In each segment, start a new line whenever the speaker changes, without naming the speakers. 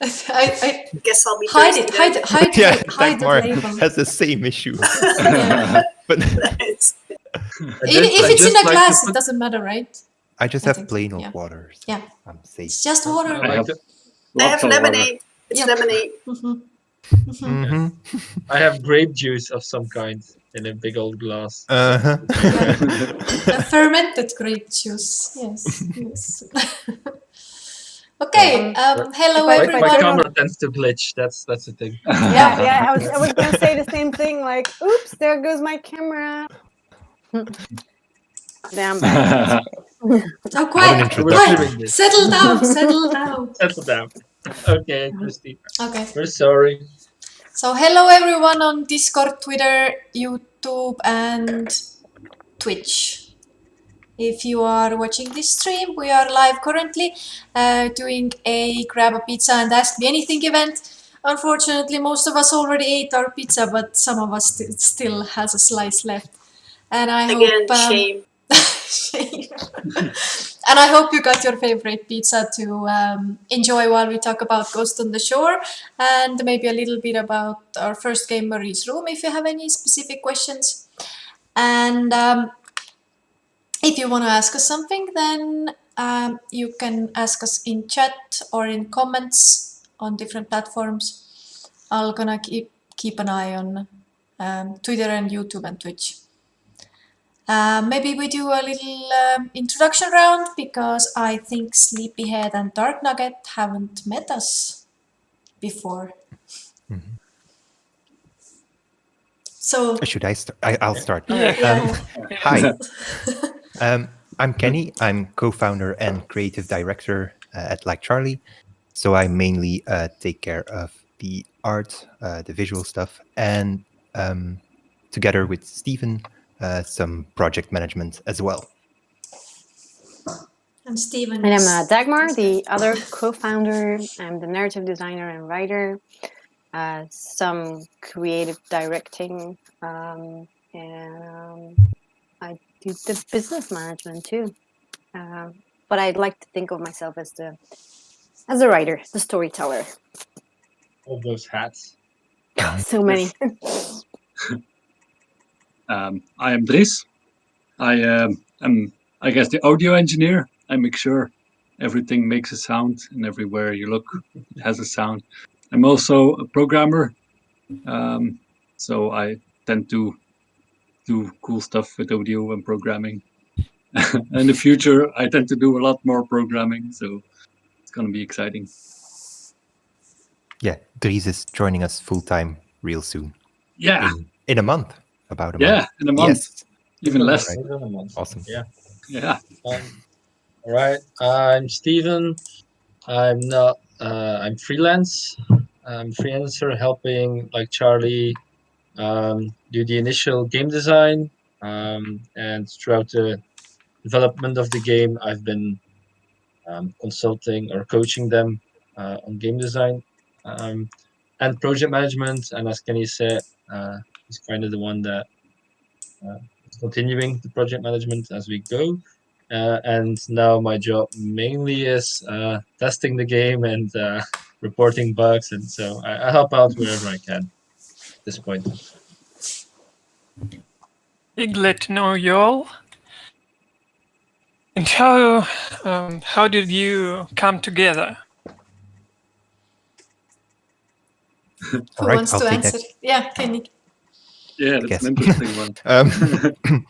I
guess I'll be
hide it.
thirsty
Hide the
Dagmar
label.
has the same issue.
Yeah.
But
then.
If it's in a glass, it doesn't matter, right?
I just
I
have
think so,
plain old
yeah.
water. So
Yeah.
I'm safe.
It's just water.
I like it.
I have
Lots of water.
lemonade. It's
Yeah.
lemonade.
Mm-hmm.
I have grape juice of some kind in a big old glass.
Uh-huh.
A fermented grape juice. Yes. Yes. Okay. Hello,
My
everyone.
camera tends to glitch. That's the thing.
Yeah. I was gonna say the same thing. Like, oops, there goes my camera. Damn.
Oh, quiet.
introduction.
Quiet. Settle down. Settle down.
Settle down. Okay, Christy.
Okay.
We're sorry.
So hello everyone on Discord, Twitter, YouTube and Twitch. If you are watching this stream, we are live currently doing a grab a pizza and ask me anything event. Unfortunately, most of us already ate our pizza, but some of us still has a slice left. And I
Again,
hope
shame.
shame. And I hope you got your favorite pizza to enjoy while we talk about Ghost on the Shore and maybe a little bit about our first game, Marie's Room, if you have any specific questions. And if you want to ask us something, then you can ask us in chat or in comments on different platforms. I'm gonna keep an eye on Twitter and YouTube and Twitch. Maybe we do a little introduction round because I think Sleepyhead and Dark Nugget haven't met us before.
Mm-hmm.
So
Should I start? I'll start.
yeah.
Hi. I'm Kenny. I'm co-founder and creative director at Like Charlie. So I mainly take care of the art, the visual stuff, and together with Stephen, some project management as well.
And Stephen.
And I'm Dagmar, the other co-founder. I'm the narrative designer and writer. Some creative directing, and I do the business management too. But I'd like to think of myself as the writer, the storyteller.
All those hats.
So many.
I am Dries. I am, I guess, the audio engineer. I make sure everything makes a sound, and everywhere you look, it has a sound. I'm also a programmer, so I tend to do cool stuff with audio and programming. In the future, I tend to do a lot more programming, so it's going to be exciting.
Yeah, Dries is joining us full-time real soon.
Yeah.
In a month, about a month.
Yeah, in a month.
Yes.
Even less.
Right.
Within a month.
Awesome.
Yeah.
Yeah.
All right. I'm Stephen. I'm not. I'm freelance. I'm freelancer helping Like Charlie do the initial game design, and throughout the development of the game, I've been consulting or coaching them on game design and project management. And as Kenny said, he's kind of the one that is continuing the project management as we go. And now my job mainly is testing the game and reporting bugs, and so I help out wherever I can at this point.
Glad to know you all. And how did you come together?
Who
All right,
wants
I'll
to
take
answer?
that.
Yeah, Kenny.
Yeah,
Yes.
that's an interesting one.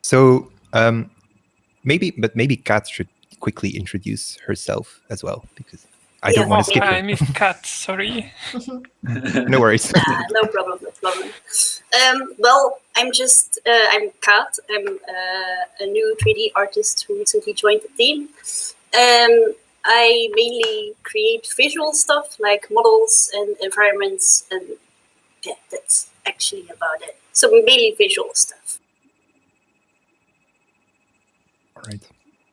So maybe Kat should quickly introduce herself as well, because I don't want to skip
I
her.
missed Kat, sorry.
No worries.
No problem, no problem. Well, I'm Kat. I'm a new 3D artist who recently joined the team. I mainly create visual stuff like models and environments, and yeah, that's actually about it. So mainly visual stuff.
All right.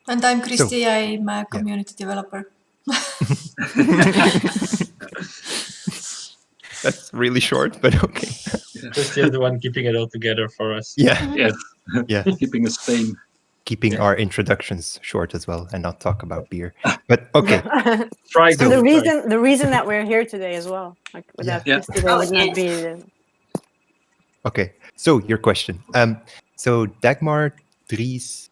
And I'm Christy. I'm a community developer.
That's really short, but okay.
Christy is the one keeping it all together for us.
Yeah.
Yes.
Yeah.
Keeping us sane.
keeping our introductions short as well and not talk about beer. But okay.
Try
And
to.
the reason that we're here today as well, like without
Yeah.
Christy, there
Oh,
would not
yes.
be.
Okay, so your question. So Dagmar, Dries,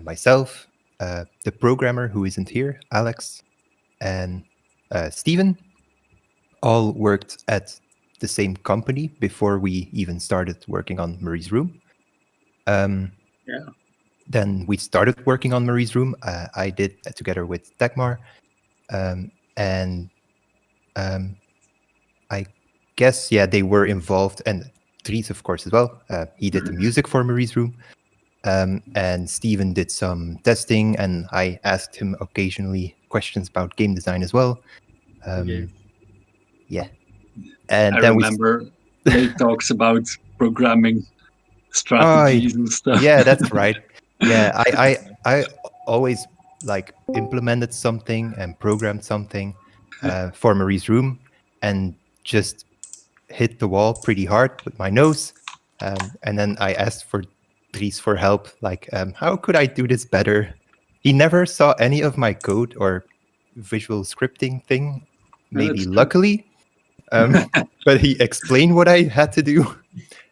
myself, the programmer who isn't here, Alex, and Steven, all worked at the same company before we even started working on Marie's Room.
Yeah.
Then we started working on Marie's Room. I did together with Dagmar, and I guess they were involved, and Dries, of course, as well. He did the music for Marie's Room. And Steven did some testing, and I asked him occasionally questions about game design as well.
Okay.
Yeah. And
I
then
remember late talks about programming strategies and stuff.
Yeah, that's right. Yeah, I always like implemented something and programmed something for Marie's Room, and just hit the wall pretty hard with my nose. And then I asked for Dries for help, like, how could I do this better? He never saw any of my code or visual scripting thing, maybe
that's good.
luckily. But he explained what I had to do,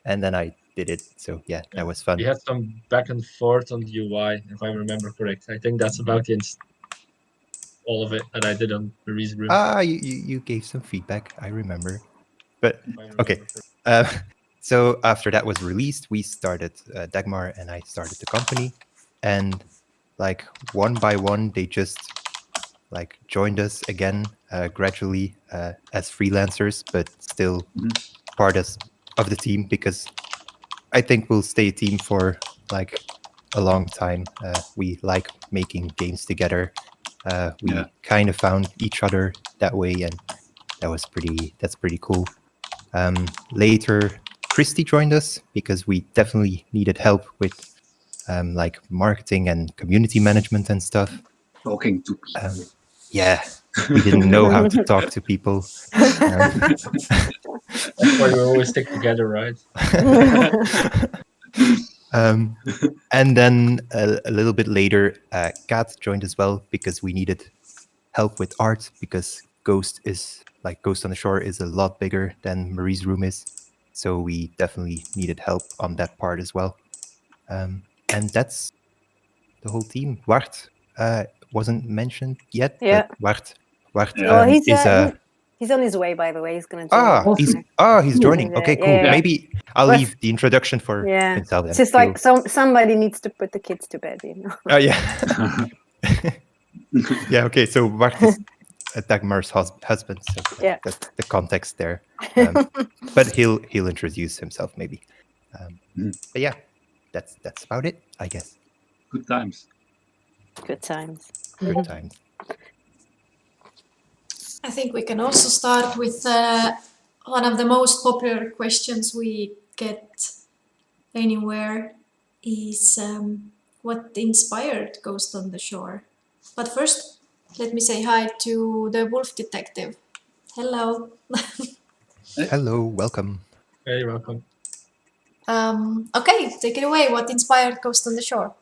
and then I did it. So yeah, that was fun.
We had some back and forth on the UI, if I remember correct. I think that's about all of it that I did on Marie's Room.
You gave some feedback, I remember. But
if I remember
okay.
correctly.
So after that was released, we started Dagmar and I started the company, and like one by one, they just like joined us again gradually as freelancers, but still part of the team, because I think we'll stay a team for like a long time. We like making games together. We kind of found each other that way, and that's pretty cool. Later, Christy joined us because we definitely needed help with like marketing and community management and stuff.
Talking to people.
Yeah, we didn't know how to talk to people.
That's why we always stick together, right?
And then a little bit later, Kat joined as well because we needed help with art, because Ghost on the Shore is a lot bigger than Marie's Room is. So we definitely needed help on that part as well. And that's the whole team. Wart wasn't mentioned yet.
Yeah.
But Wart
Well,
is
he's on his way, by the way. He's gonna join.
he's joining. Okay, cool.
Yeah.
Maybe I'll
Well,
leave the introduction for himself then.
It's just like somebody needs to put the kids to bed, you know.
Oh yeah. Yeah. Okay. So Wart is Dagmar's husband. So that's the context there. But he'll introduce himself maybe. But yeah, that's about it, I guess.
Good times.
Good times.
Good times.
I think we can also start with one of the most popular questions we get anywhere is what inspired Ghost on the Shore? But first, let me say hi to the Wolf Detective. Hello.
Hello, welcome.
Very welcome.
Okay, take it away. What inspired Ghost on the Shore?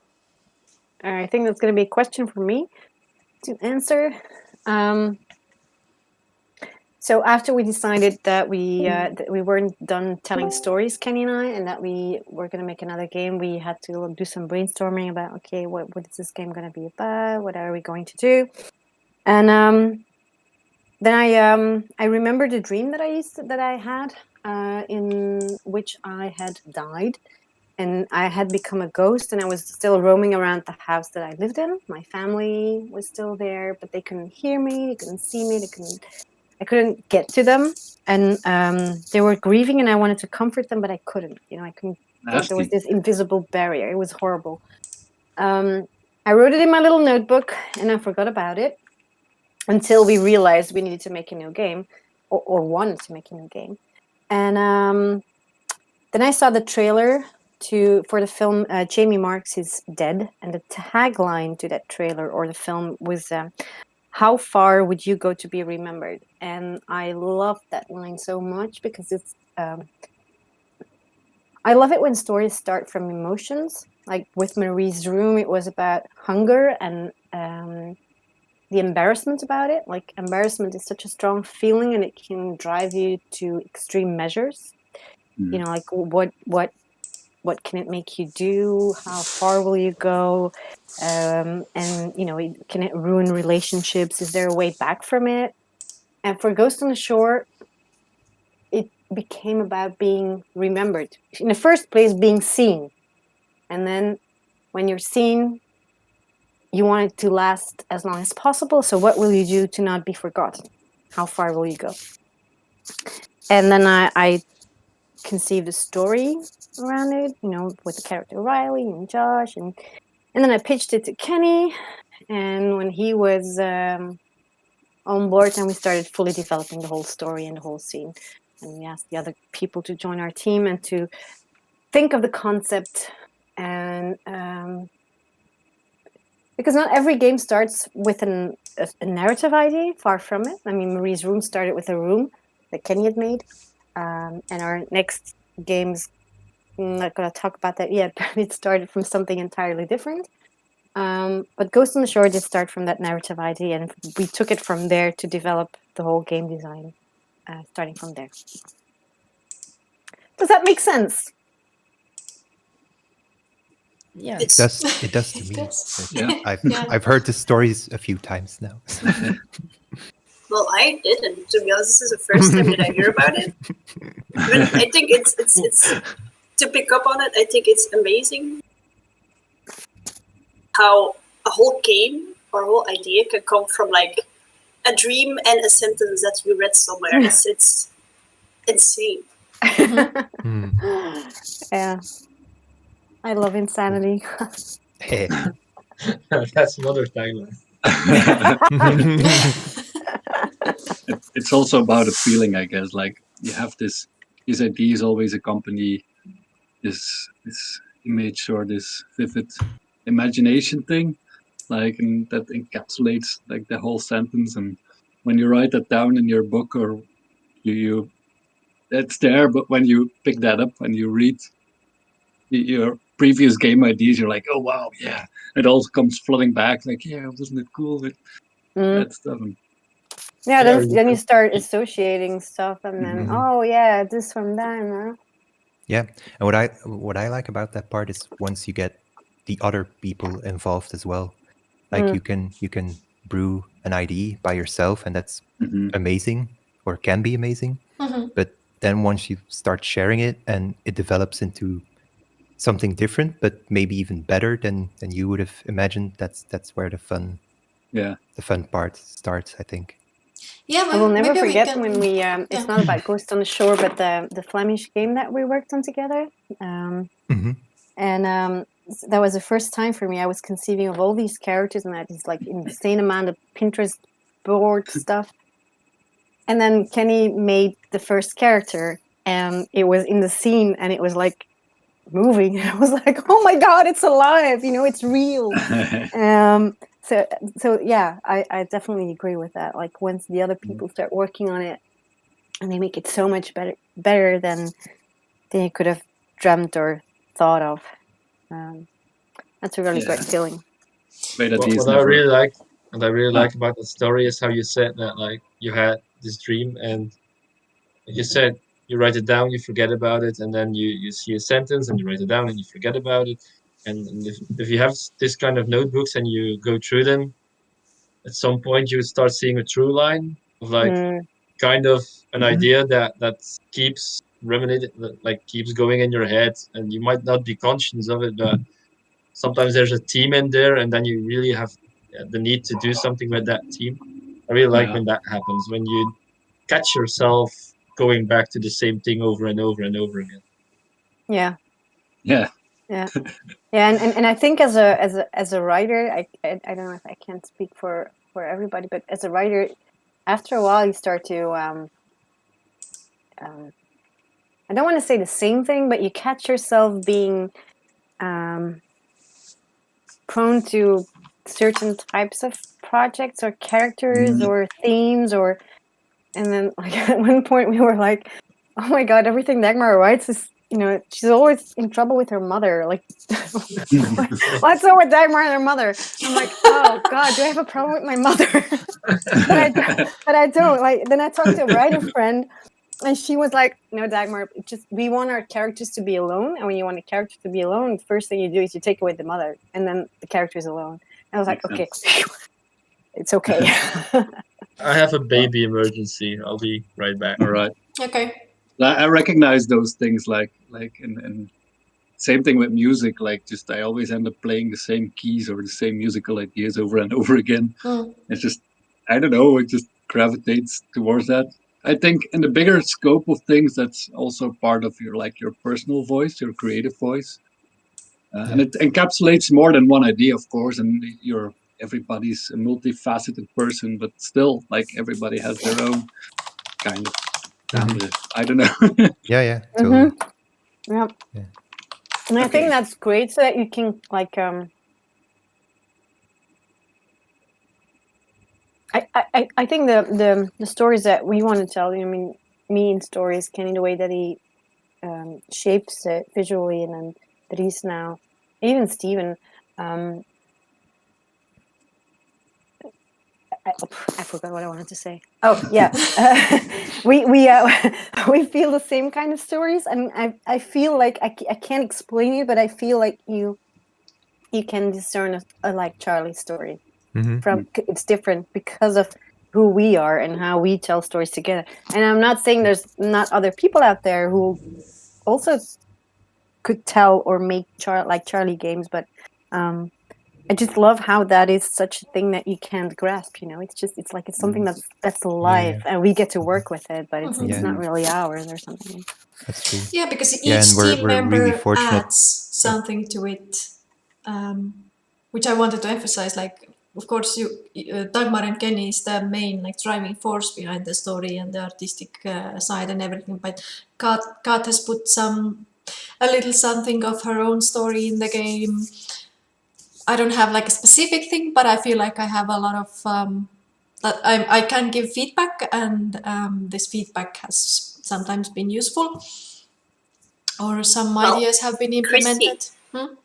I think that's going to be a question for me to answer. So after we decided that we weren't done telling stories, Kenny and I, and that we were going to make another game, we had to do some brainstorming about, okay, what is this game going to be about? What are we going to do? And then I remembered a dream that I had, in which I had died, and I had become a ghost, and I was still roaming around the house that I lived in. My family was still there, but they couldn't hear me, they couldn't see me, I couldn't get to them, and they were grieving, and I wanted to comfort them, but I couldn't. You know, I couldn't. There was this invisible barrier. It was horrible. I wrote it in my little notebook, and I forgot about it until we realized we needed to make a new game, or wanted to make a new game. And then I saw the trailer for the film Jamie Marks is Dead, and the tagline to that trailer or the film was how far would you go to be remembered? And I love that line so much because it's I love it when stories start from emotions. like with Marie's room, it was about hunger and the embarrassment about it. Like embarrassment is such a strong feeling, and it can drive you to extreme measures. You know, like what can it make you do? How far will you go? And you know, can it ruin relationships? Is there a way back from it? And for Ghost on the Shore, it became about being remembered. In the first place, being seen. And then when you're seen, you want it to last as long as possible. So what will you do to not be forgotten? How far will you go? And then I conceived a story around it, you know, with the character Riley and Josh. And then I pitched it to Kenny. And when he was on board, and we started fully developing the whole story and the whole scene. And we asked the other people to join our team and to think of the concept. And because not every game starts with a narrative idea, far from it. I mean, Marie's room started with a room that Kenny had made. And our next games, I'm not going to talk about that yet, but it started from something entirely different. But Ghost on the Shore did start from that narrative idea, and we took it from there to develop the whole game design, starting from there. Does that make sense?
Yeah.
It does to me.
does.
Yeah.
I've heard the stories a few times now.
Well, I didn't. To be honest, this is the first time that I hear about it. But I think it's to pick up on it. I think it's amazing how a whole game or a whole idea can come from like a dream and a sentence that you read somewhere. It's insane.
Yeah. I love insanity.
Hey.
That's another tagline.
It's also about a feeling, I guess. Like you have these ideas always accompany this image or this vivid imagination thing, like, and that encapsulates like the whole sentence. And when you write that down in your book, or you it's there, but when you pick that up and you read your previous game ideas, you're like, oh wow, yeah, it all comes flooding back. Like, yeah, wasn't it cool with that stuff? And
Yeah,
Yeah,
then you start associating stuff, and then oh yeah, this from that. Huh?
Yeah, and what I like about that part is once you get the other people involved as well, like you can brew an idea by yourself, and that's amazing, or can be amazing. But then once you start sharing it, and it develops into something different, but maybe even better than you would have imagined, that's where the fun part starts, I think.
Yeah,
I will never
maybe
forget
we can,
when we. It's not about Ghost on the Shore, but the Flemish game that we worked on together. And that was the first time for me. I was conceiving of all these characters, and I had this like insane amount of Pinterest board stuff. And then Kenny made the first character, and it was in the scene, and it was like moving. And I was like, oh my god, it's alive! You know, it's real. So yeah, I definitely agree with that. Like once the other people start working on it, and they make it so much better than you could have dreamt or thought of. That's a really great feeling.
What I really like about the story is how you said that like you had this dream, and you said you write it down, you forget about it, and then you see a sentence and you write it down and you forget about it. And if you have this kind of notebooks and you go through them, at some point you start seeing a through line of like kind of an idea that keeps ruminating, like keeps going in your head, and you might not be conscious of it, but sometimes there's a team in there, and then you really have the need to do something with that team. I really like when that happens, when you catch yourself going back to the same thing over and over and over again.
Yeah.
Yeah.
Yeah. Yeah, and I think as a writer, I don't know if I can speak for everybody, but as a writer, after a while you start to I don't want to say the same thing, but you catch yourself being prone to certain types of projects or characters or themes, and then like at one point we were like, oh my god, everything Dagmar writes is she's always in trouble with her mother. Like, what's up with Dagmar and her mother? I'm like, oh God, do I have a problem with my mother? but I don't. Like, then I talked to a writer friend, and she was like, no, Dagmar, we want our characters to be alone. And when you want a character to be alone, the first thing you do is you take away the mother, and then the character is alone. And I was like, okay, it's okay.
I have a baby emergency. I'll be right back.
All right.
Okay.
I recognize those things, like and same thing with music. Like, just I always end up playing the same keys or the same musical ideas over and over again. It's just, I don't know, it just gravitates towards that. I think in the bigger scope of things, that's also part of your personal voice, your creative voice, and it encapsulates more than one idea, of course. And everybody's a multifaceted person, but still, like, everybody has their own kind of. I don't know.
Yeah, totally.
Yeah. And I
Okay.
think that's great, so that you can like I think the stories that we want to tell, I mean, me in stories, Kenny, the way that he shapes it visually, and then Dries now, even Steven. I forgot what I wanted to say. Oh yeah, we feel the same kind of stories, and I feel like I can't explain it, but I feel like you can discern a like Charlie story from it's different because of who we are and how we tell stories together. And I'm not saying there's not other people out there who also could tell or make like Charlie games, but I just love how that is such a thing that you can't grasp. It's like it's something that's alive, and we get to work with it, but it's not really ours or something.
That's true.
Yeah, because each
and we're
team member
really fortunate.
adds something to it, which I wanted to emphasize. Like, of course, Dagmar and Kenny is the main driving force behind the story and the artistic side and everything. But Kat has put a little something of her own story in the game. I don't have a specific thing, but I feel like I have a lot of that I can give feedback, and this feedback has sometimes been useful, or some ideas have been implemented.
Christy,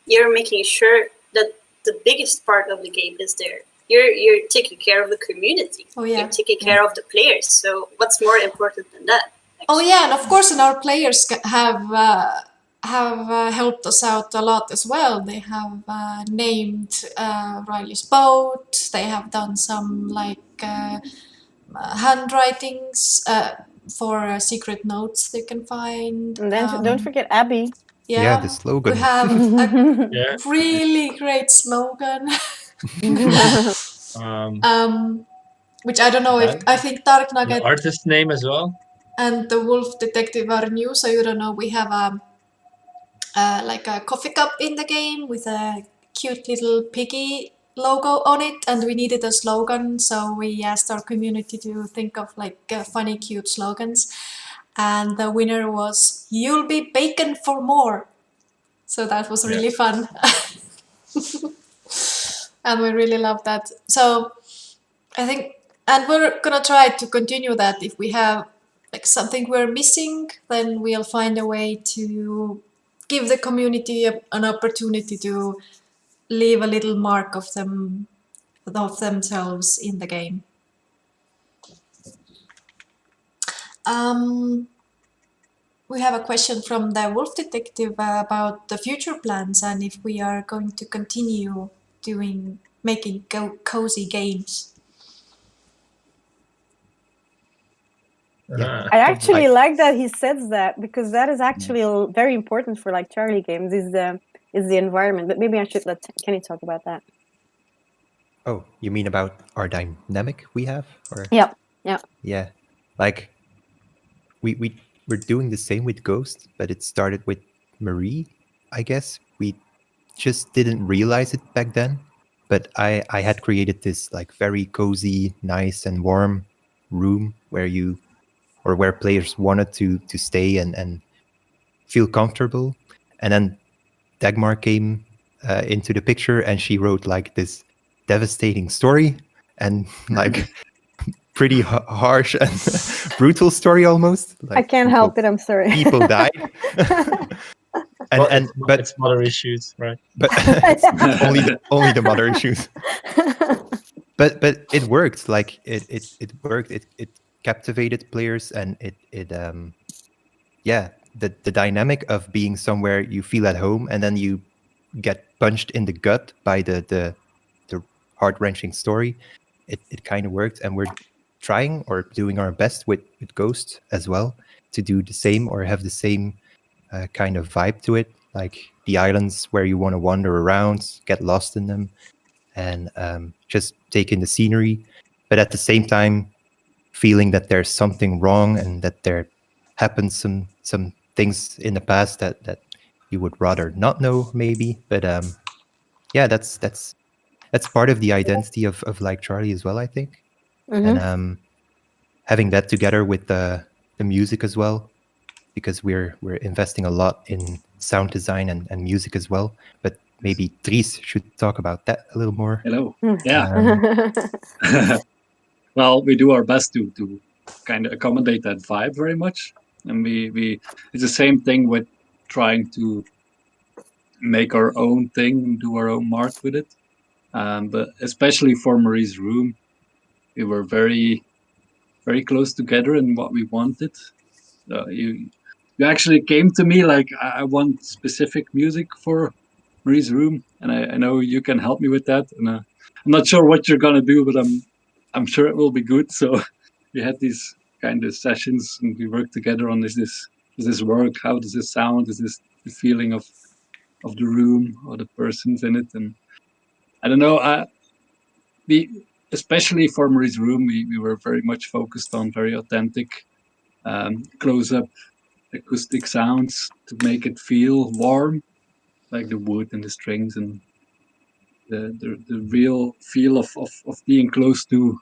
you're making sure that the biggest part of the game is there. You're taking care of the community.
Oh yeah,
you're taking care of the players. So what's more important than that?
Oh yeah, and of course, and our players have helped us out a lot as well. They have named Riley's boat. They have done some handwritings for secret notes they can find.
And then don't forget Abby.
Yeah, the slogan.
We have a really great slogan. Which I don't know if I think Dark Nugget,
the artist name as well,
and the Wolf Detective are new, so you don't know. We have a coffee cup in the game with a cute little piggy logo on it, and we needed a slogan, so we asked our community to think of funny, cute slogans, and the winner was "You'll be bacon for more." So that was really fun, and we really love that. So I think, and we're gonna try to continue that. If we have something we're missing, then we'll find a way to give the community an opportunity to leave a little mark of themselves in the game. We have a question from the Wolf Detective about the future plans and if we are going to continue making cozy games.
Yeah.
I actually like that he says that, because that is actually very important for Charlie games, is the environment. But maybe I should let Kenny talk about that.
Oh, you mean about our dynamic we have? Or?
Yeah.
Yeah. We're doing the same with Ghost, but it started with Marie, I guess. We just didn't realize it back then. But I had created this very cozy, nice and warm room where players wanted to stay and feel comfortable. And then Dagmar came into the picture, and she wrote this devastating story, and pretty harsh and brutal story almost.
I can't help it. I'm sorry.
People died. But
it's mother issues, right?
But only the mother issues. But it worked. Like it worked. It captivated players, and the dynamic of being somewhere you feel at home, and then you get punched in the gut by the heart-wrenching story. It kind of worked, and we're trying or doing our best with Ghost as well to do the same or have the same kind of vibe to it, like the islands where you want to wander around, get lost in them, and just take in the scenery, but at the same time feeling that there's something wrong and that there happened some things in the past that you would rather not know, maybe. But that's part of the identity of Like Charlie as well, I think.
Mm-hmm.
And having that together with the music as well, because we're investing a lot in sound design and music as well. But maybe Dries should talk about that a little more.
Hello. Yeah. Well, we do our best to kind of accommodate that vibe very much, and we it's the same thing with trying to make our own thing, do our own mark with it. But especially for Marie's Room, we were very, very close together in what we wanted. You actually came to me like, I want specific music for Marie's Room, and I know you can help me with that. And I'm not sure what you're gonna do, but I'm sure it will be good. So we had these kind of sessions, and we worked together on does this work? How does this sound? Is this the feeling of the room or the persons in it? And I don't know. Especially for Marie's Room, we were very much focused on very authentic, close-up acoustic sounds to make it feel warm, like the wood and the strings and the real feel of being close to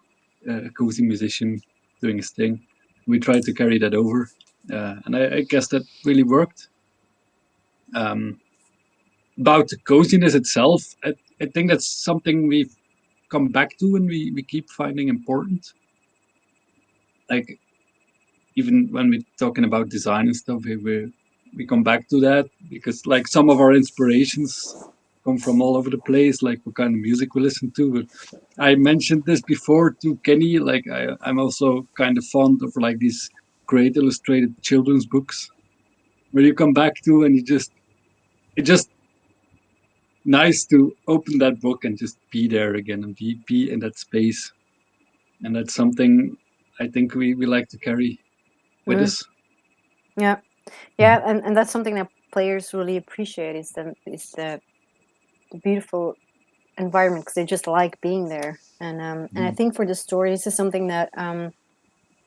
a cozy musician doing his thing. We tried to carry that over, and I guess that really worked. About the coziness itself, I think that's something we've come back to and we keep finding important. Like, even when we're talking about design and stuff, we come back to that because like some of our inspirations come from all over the place, like what kind of music we listen to. But I mentioned this before to Kenny, like I'm also kind of fond of like these great illustrated children's books where you come back to and it's just nice to open that book and just be there again and be in that space. And that's something I think we like to carry with us.
Yeah, and that's something that players really appreciate is the beautiful environment because they just like being there. And I think for the story, this is something that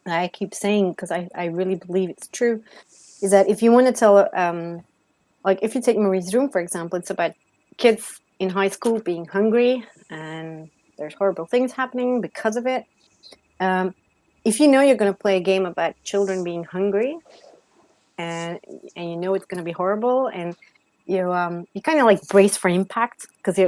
I keep saying because I really believe it's true. Is that if you want to tell, like if you take Marie's Room for example, it's about kids in high school being hungry and there's horrible things happening because of it. If you know you're going to play a game about children being hungry, and you know it's going to be horrible, and you kind of like brace for impact because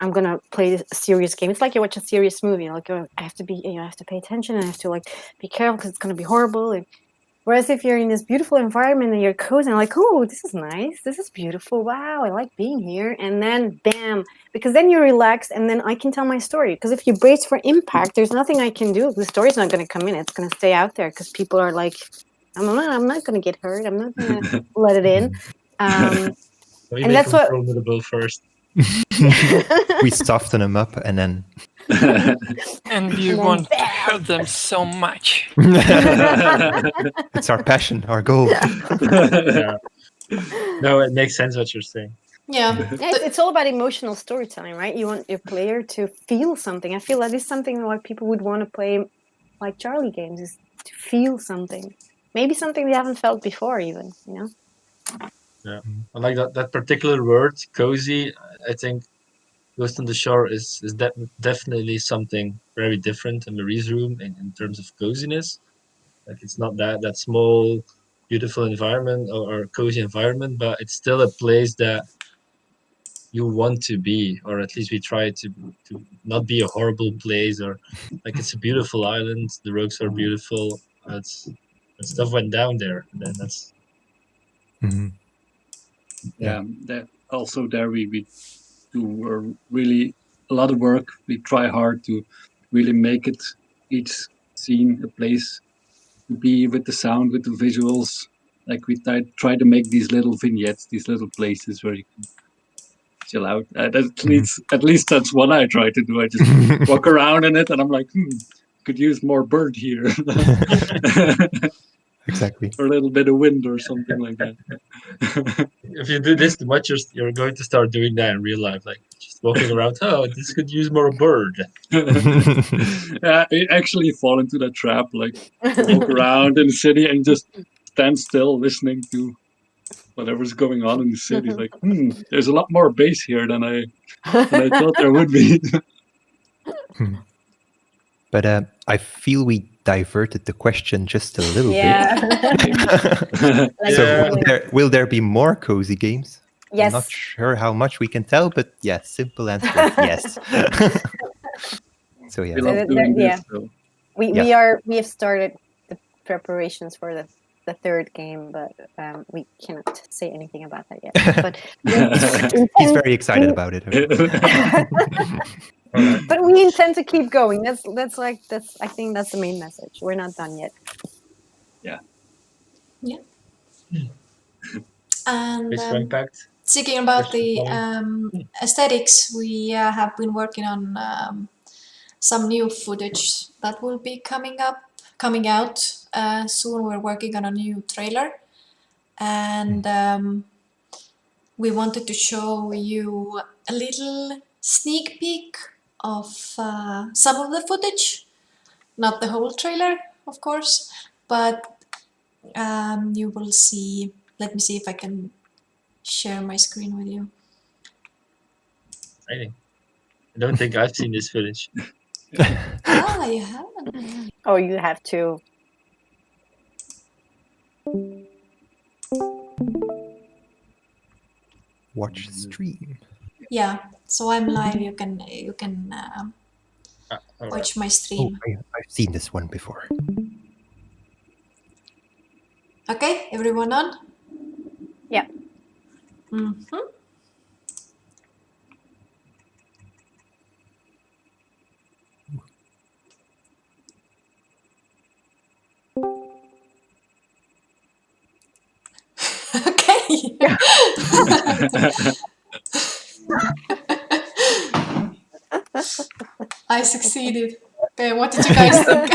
I'm going to play a serious game. It's like you watch a serious movie, like I have to pay attention and I have to like be careful because it's going to be horrible. And whereas if you're in this beautiful environment and you're cozy and like, oh, this is nice, this is beautiful, wow, I like being here, and then bam, because then you relax and then I can tell my story. Because if you brace for impact, there's nothing I can do. The story's not going to come in. It's going to stay out there because people are like, I'm not going to get hurt. I'm not going to let it in.
And that's what formidable first.
We soften them up and then.
And you want to hurt them so much.
It's our passion, our goal.
Yeah. No, it makes sense what you're saying.
Yeah.
It's all about emotional storytelling, right? You want your player to feel something. I feel that is something like people would want to play like Charlie games, is to feel something. Maybe something they haven't felt before even, you know?
Yeah. I like that particular word, cozy. I think Ghost on the Shore is definitely something very different in Marie's Room in terms of coziness. Like it's not that small, beautiful environment or cozy environment, but it's still a place that you want to be, or at least we try to not be a horrible place, or like it's a beautiful island. The rogues are beautiful. Stuff went down there. And then that's
Mhm.
Yeah, there we do really a lot of work. We try hard to really make it each scene a place to be with the sound, with the visuals. Like we try to make these little vignettes, these little places where you can chill out. At least that's what I try to do. I just walk around in it, and I'm like, could use more bird here.
Exactly.
Or a little bit of wind or something like that.
if you do this too much, you're going to start doing that in real life, like just walking around. Oh, this could use more bird.
Yeah, I actually fall into that trap. Like walk around in the city and just stand still, listening to whatever's going on in the city. Like, there's a lot more bass here than I thought there would be.
But I feel we diverted the question just a little
Yeah.
bit. So will there be more cozy games?
Yes.
I'm not sure how much we can tell, but yeah, simple answer, yes. So yeah.
We love doing this. So.
We have started the preparations for the third game, but we cannot say anything about that yet. But
he's very excited about it.
But we intend to keep going. That's I think that's the main message. We're not done yet.
Yeah.
Yeah. And
Impact.
speaking about the aesthetics, we have been working on some new footage that will be coming out soon. We're working on a new trailer, and we wanted to show you a little sneak peek of some of the footage, not the whole trailer, of course, but you will see. Let me see if I can share my screen with you.
Exciting. I don't think I've seen this footage.
You haven't?
Oh, you have to.
Watch stream.
Yeah, so I'm live. You can watch my
Oh,
stream.
I've seen this one before.
Okay, everyone on?
Yeah.
Mm-hmm. Okay. I succeeded. Okay, what did you guys think?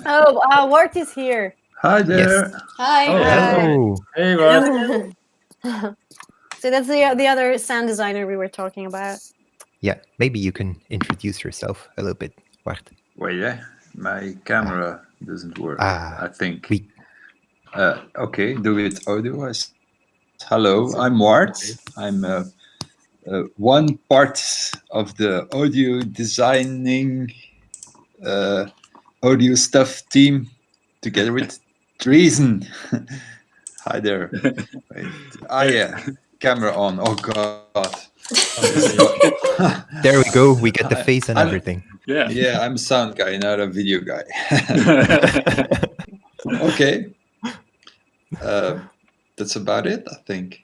Oh, Wart is here.
Hi there.
Yes.
Hi.
Hello.
Hey, Rod.
So that's the other sound designer we were talking about.
Yeah, maybe you can introduce yourself a little bit, Wart.
Well, yeah, my camera doesn't work.
Ah,
I think.
we-
Okay, do it audio. Hello, I'm Wart. I'm one part of the audio designing audio stuff team together with Treason. Hi there. Wait. Yeah, camera on. Oh God.
There we go. We get the face and everything.
Yeah.
Yeah, I'm a sound guy, not a video guy. Okay. That's about it, I think.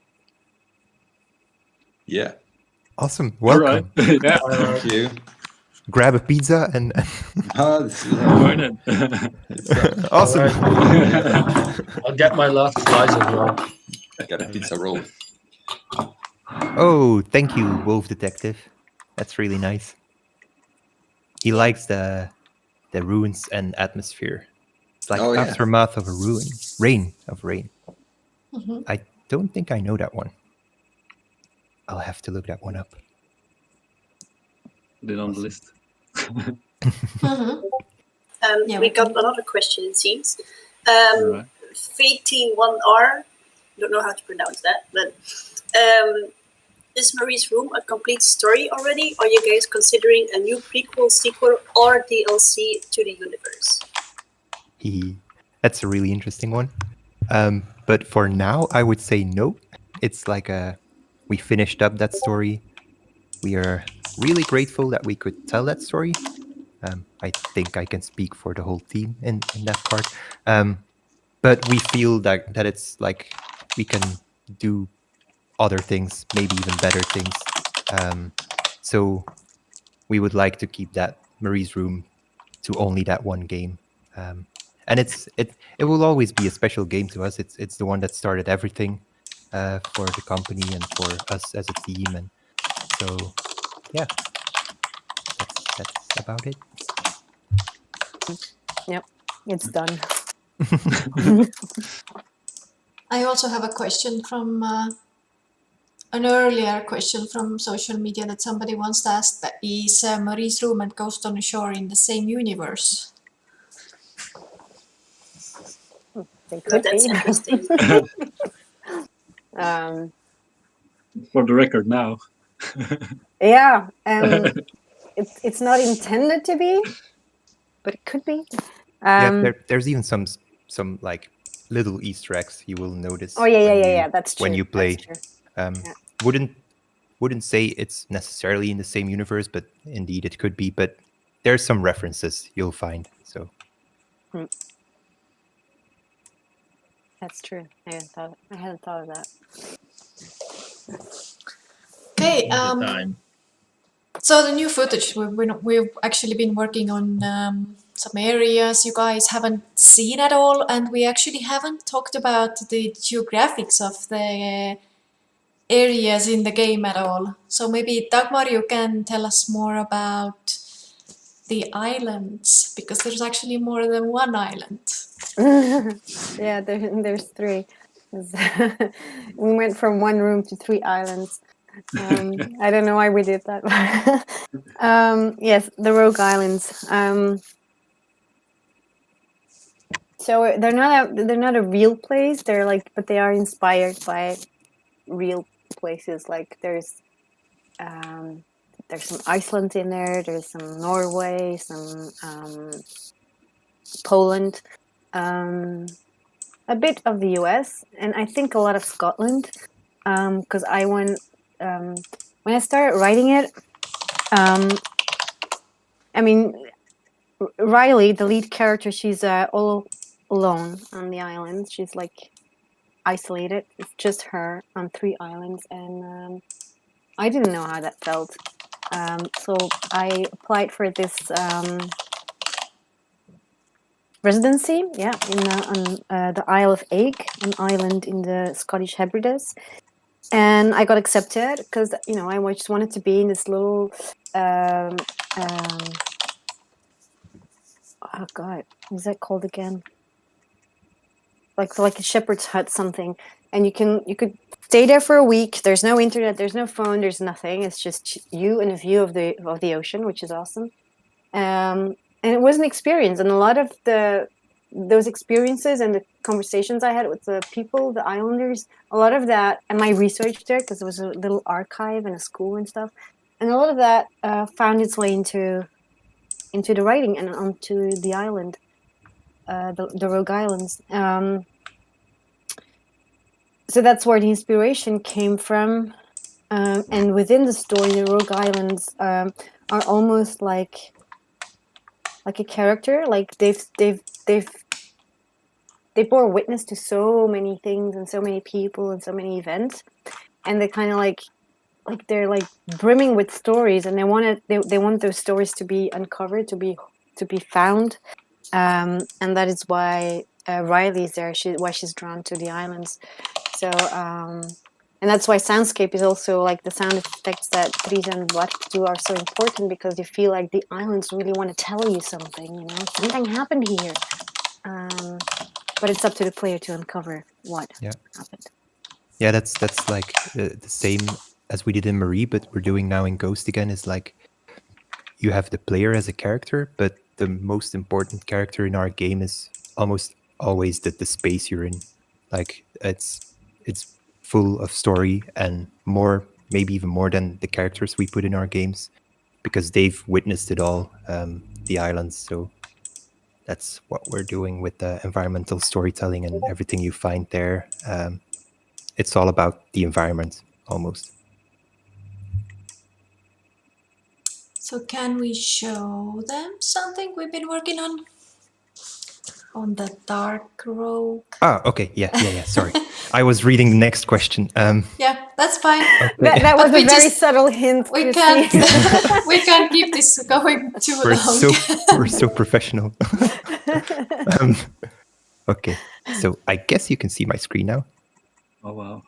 Yeah.
Awesome.
All right.
Welcome.
Yeah.
Thank you.
Grab a pizza and
Join it.
awesome.
I'll get my last slice as well.
I got a pizza roll.
Oh, thank you, Wolf Detective. That's really nice. He likes the ruins and atmosphere. It's like aftermath of a rain.
Mm-hmm.
I don't think I know that one. I'll have to look that one up.
Put it on the list.
Yeah,
we got another question, it seems.
Right.
Fate1R, don't know how to pronounce that, but is Marie's Room a complete story already? Are you guys considering a new prequel, sequel, or DLC to the universe?
That's a really interesting one. But for now, I would say no. It's like we finished up that story. We are really grateful that we could tell that story. I think I can speak for the whole team in that part. But we feel that it's like we can do other things, maybe even better things. So we would like to keep that Marie's Room to only that one game. And it will always be a special game to us. It's the one that started everything for the company and for us as a team. And so, yeah, that's about it.
Yep, it's done.
I also have a question from an earlier question from social media that somebody once asked, that is Marie's Room and Ghost on the Shore in the same universe?
They
No,
could
that's
be.
interesting.
For the record now.
Yeah, it's not intended to be, but it could be.
Yeah, there's even some like little Easter eggs you will notice.
Oh yeah. That's true.
When you play.
That's true.
Wouldn't say it's necessarily in the same universe, but indeed it could be. But there's some references you'll find. So
That's true. I hadn't thought of that.
Okay.
Time.
So the new footage, we've actually been working on some areas you guys haven't seen at all, and we actually haven't talked about the geographics of the areas in the game at all. So maybe Dagmar, you can tell us more about the islands, because there's actually more than one island.
Yeah, there's 3. We went from 1 room to 3 islands. I don't know why we did that. Yes, the Rogue Islands. So they're not a real place. They're like, but they are inspired by real places. Like there's some Iceland in there. There's some Norway, some Poland, a bit of the US, and I think a lot of Scotland. Because I went when I started writing it. I mean, Riley, the lead character, she's all alone on the island. She's like isolated. It's just her on 3 islands, and I didn't know how that felt. So I applied for this residency, on the Isle of Eigg, an island in the Scottish Hebrides. And I got accepted because, I just wanted to be in this little, oh God, what is that called again? Like a shepherd's hut, something. And you could stay there for a week. There's no internet, there's no phone, there's nothing. It's just you and a view of the ocean, which is awesome. And it was an experience. And a lot of those experiences and the conversations I had with the people, the islanders, a lot of that, and my research there, because there was a little archive and a school and stuff, and a lot of that found its way into the writing and onto the island, the Rogue Islands. So that's where the inspiration came from, and within the story, the Rogue Islands are almost like a character. Like they bore witness to so many things and so many people and so many events, and they kind of like they're like brimming with stories, and they want those stories to be uncovered, to be found, and that is why Riley's there. Why she's drawn to the islands. So and that's why soundscape is also like the sound effects that Dries and Bart do are so important, because you feel like the islands really want to tell you something. Something happened here. But it's up to the player to uncover what happened.
Yeah, that's like the same as we did in Marie, but we're doing now in Ghost again. Is like you have the player as a character, but the most important character in our game is almost always the space you're in. Like it's full of story, and more, maybe even more than the characters we put in our games, because they've witnessed it all, the islands. So that's what we're doing with the environmental storytelling and everything you find there. It's all about the environment, almost.
So can we show them something we've been working on? On the dark rogue.
Ah, okay, yeah. Sorry, I was reading the next question.
Yeah, that's fine.
Okay.
That was
But we
a very
just-
subtle hint.
We
Christine.
can't we can't keep this going too long.
We're so professional. Okay, so I guess you can see my screen now.
Oh wow.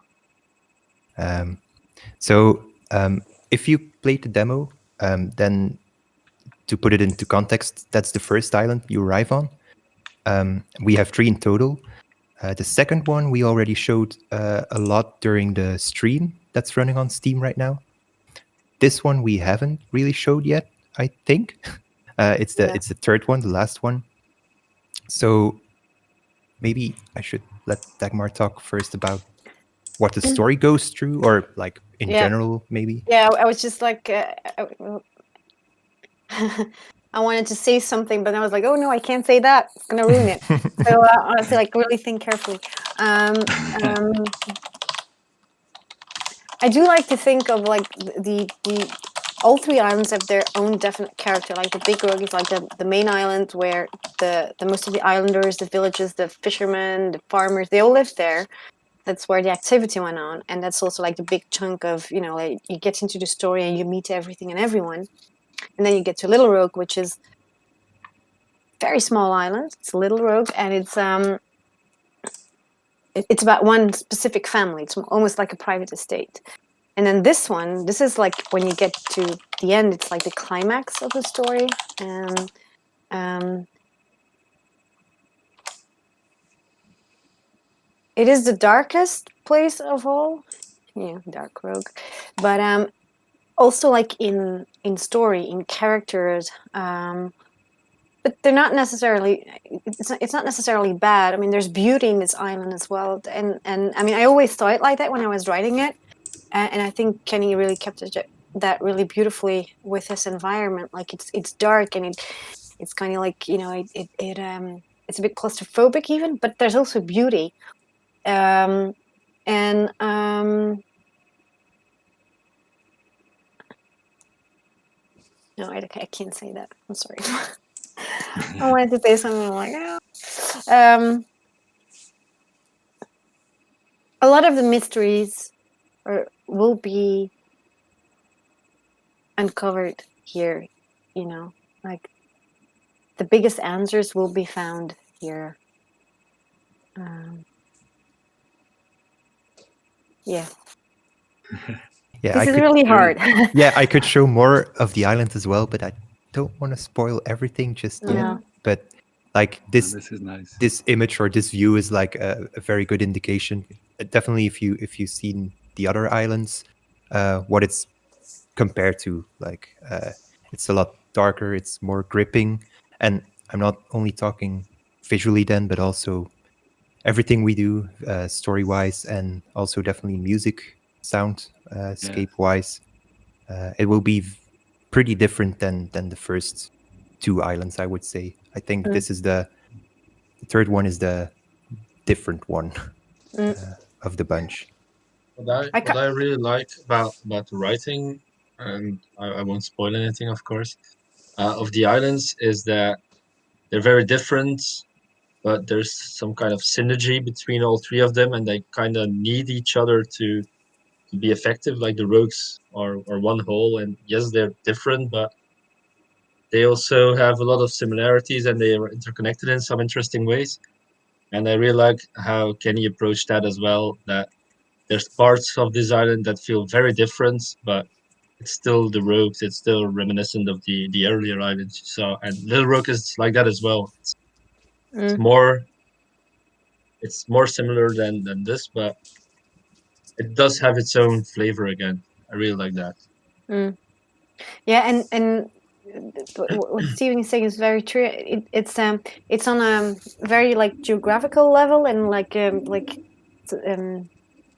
If you played the demo, then to put it into context, that's the first island you arrive on. We have 3 in total. The second one we already showed a lot during the stream that's running on Steam right now. This one we haven't really showed yet, I think. It's the third one, the last one. So maybe I should let Dagmar talk first about what the story goes through, or like in general, maybe.
Yeah, I was just like, I wanted to say something, but I was like, oh no, I can't say that. It's gonna ruin it. So I have to like really think carefully. I do like to think of like the all 3 islands have their own definite character. Like the Big Rogue is like the main island where the most of the islanders, the villages, the fishermen, the farmers, they all live there. That's where the activity went on, and that's also like the big chunk of, you know, like you get into the story and you meet everything and everyone, and then you get to Little Rogue, which is very small island. It's Little Rogue, and it's about one specific family. It's almost like a private estate. And then this one, this is like when you get to the end, it's like the climax of the story, and it is the darkest place of all. Yeah, Dark Rogue. But also like in story, in characters, but they're not necessarily, it's not necessarily bad. I mean, there's beauty in this island as well. And I mean, I always saw it like that when I was writing it. And I think Kenny really captured that really beautifully with this environment. Like it's dark, and it's kind of like, you know, it's a bit claustrophobic even, but there's also beauty. No, I can't say that. I'm sorry. I wanted to say something like, a lot of the mysteries will be uncovered here, you know, like the biggest answers will be found here. Yeah.
Yeah,
this is really hard.
Yeah, I could show more of the island as well, but I don't want to spoil everything just yet.
Yeah.
But like this
is nice.
This image or this view is like a very good indication. Definitely, if you've seen the other islands, what it's compared to, like it's a lot darker, it's more gripping, and I'm not only talking visually then, but also everything we do story-wise, and also definitely music, sound, scape-wise. It will be pretty different than the first 2 islands, I would say. I think this is the third one is the different one of the bunch.
What I really like about the writing, and I won't spoil anything, of course, of the islands, is that they're very different, but there's some kind of synergy between all 3 of them, and they kind of need each other to be effective. Like the rogues are one whole, and yes, they're different, but they also have a lot of similarities, and they are interconnected in some interesting ways. And I really like how Kenny approached that as well, that there's parts of this island that feel very different, but it's still the rogues, it's still reminiscent of the earlier islands. So, and Little Rogue is like that as well. It's more similar than this, but it does have its own flavor again. I really like that.
Yeah, and what Steven is saying is very true. It's on a very like geographical level, and like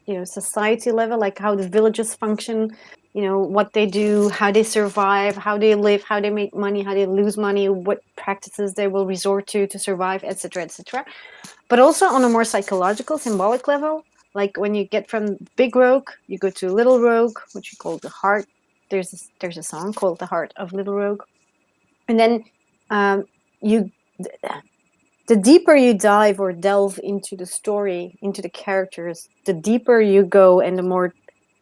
you know, society level, like how the villages function, what they do, how they survive, how they live, how they make money, how they lose money, what practices they will resort to survive, etc., etc. But also on a more psychological, symbolic level, like when you get from big rogue, you go to little rogue, which we call the heart. There's a song called "The Heart of Little Rogue," and then you. The deeper you dive or delve into the story, into the characters, the deeper you go, and the more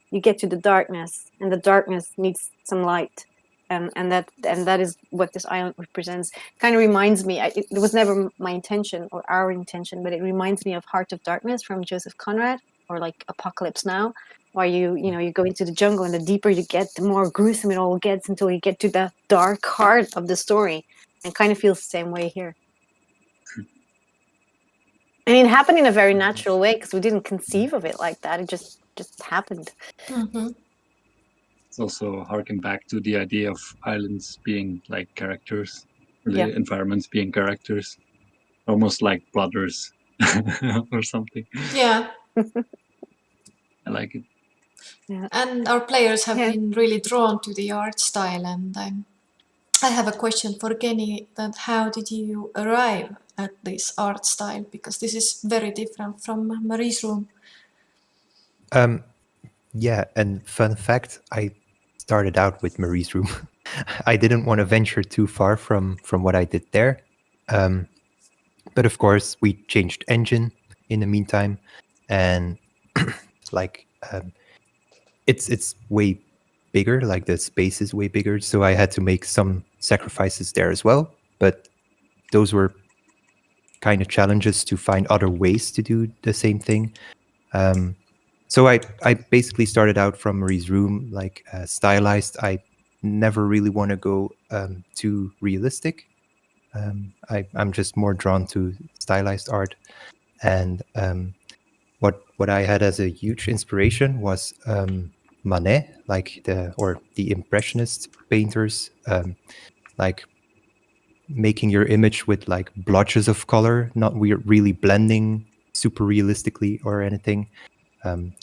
you get to the darkness, and the darkness needs some light, and that is what this island represents. Kind of reminds me. It was never my intention or our intention, but it reminds me of Heart of Darkness from Joseph Conrad, or like Apocalypse Now, where you go into the jungle, and the deeper you get, the more gruesome it all gets until you get to the dark heart of the story, and kind of feels the same way here. And it happened in a very natural way because we didn't conceive of it like that. It just happened.
Mm-hmm.
It's also harking back to the idea of islands being like characters, or the
Yeah.
environments being characters, almost like brothers or something.
Yeah.
I like it.
Yeah.
And our players have
Yeah.
been really drawn to the art style, and I have a question for Kenny, that how did you arrive at this art style? Because this is very different from Marie's room.
Yeah, and fun fact, I started out with Marie's room. I didn't want to venture too far from what I did there. But of course, we changed engine in the meantime, and it's way bigger, like the space is way bigger, so I had to make some sacrifices there as well. But those were kind of challenges to find other ways to do the same thing. So I basically started out from Marie's room, like stylized. I never really want to go too realistic. I'm just more drawn to stylized art. And what I had as a huge inspiration was Manet, like the Impressionist painters, like making your image with like blotches of color, not really blending super realistically or anything.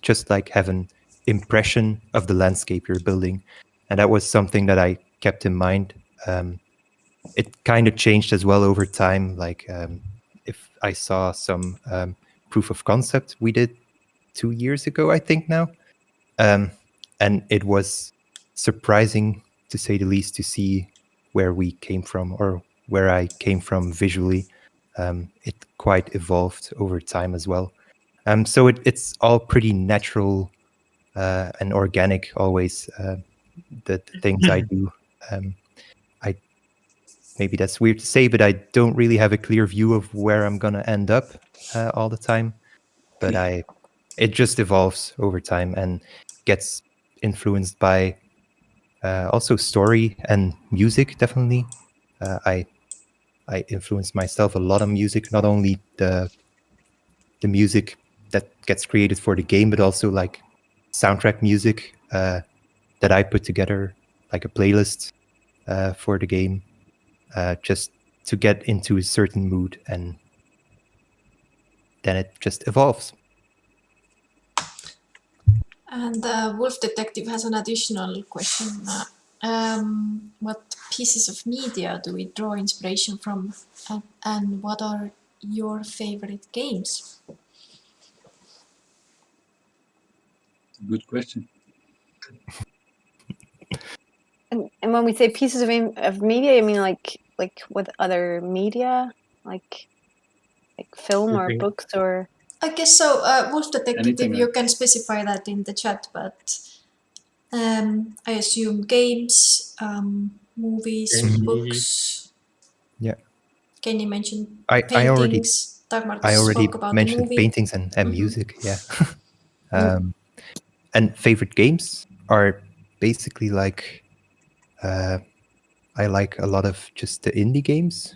Just like have an impression of the landscape you're building. And that was something that I kept in mind. It kind of changed as well over time. Like if I saw some proof of concept we did 2 years ago, I think now. And it was surprising, to say the least, to see where we came from, or where I came from visually. It quite evolved over time as well. So it's all pretty natural and organic always, the things I do. Maybe that's weird to say, but I don't really have a clear view of where I'm going to end up all the time. But it just evolves over time and gets influenced by also story and music, definitely. I influence myself a lot on music, not only the music that gets created for the game, but also like soundtrack music that I put together, like a playlist for the game, just to get into a certain mood, and then it just evolves.
And Wolf Detective has an additional question. What pieces of media do we draw inspiration from, and what are your favorite games?
Good question.
And when we say pieces of media, you mean like what other media, like film or
Okay.
books or?
I guess so. Wolf Detective,
Anything
you
like-
can specify that in the chat, but I assume games, movies,
Games,
books.
movies.
Yeah.
Kenny mentioned
I already
paintings. Dagmar
already
spoke about the
mentioned
movie.
paintings and
Mhm.
music, yeah. And favorite games are basically like I like a lot of just the indie games.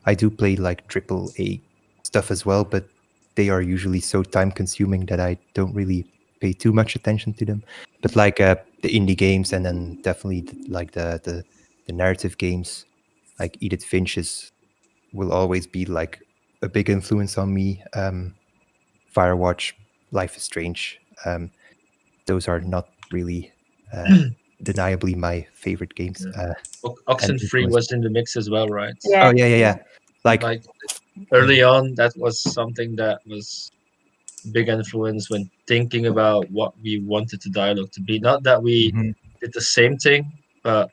I do play like AAA stuff as well, but they are usually so time consuming that I don't really pay too much attention to them. But like the indie games, and then definitely like the narrative games, like Edith Finch's will always be like a big influence on me. Firewatch, Life is Strange. Those are not really deniably my favorite games.
Oxenfree
influenced-
was in the mix as well, right?
Oh yeah. Like
early on, that was something that was a big influence when thinking about what we wanted the dialogue to be. Not that we
mhm,
did the same thing, but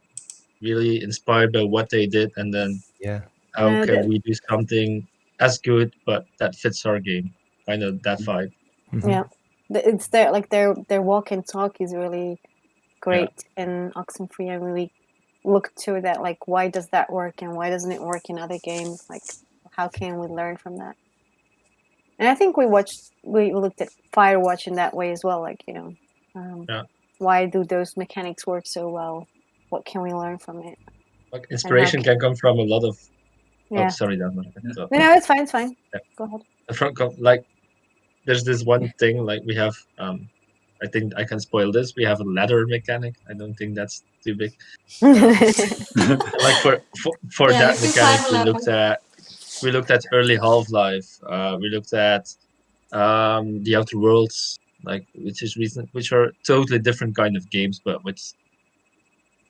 really inspired by what they did, and then
yeah.
how
Yeah,
can
that-
we do something as good but that fits our game? Kind of that vibe.
Mhm.
Yeah, it's their walk and talk is really great in Oxenfree. I really look to that, like, why does that work and why doesn't it work in other games? Like, how can we learn from that? And I think we looked at Firewatch in that way as well. Like, why do those mechanics work so well? What can we learn from it?
Like inspiration can come from a lot of.
Yeah.
Oh, sorry, Dan. So,
No, it's fine. It's fine.
Yeah.
Go ahead.
like, there's this one thing, like we have. I think I can spoil this. We have a ladder mechanic. I don't think that's too big. Like for
Yeah,
that
you can
mechanic,
climb
we looked at early Half-Life. We looked at the Outer Worlds, like which are totally different kind of games, but with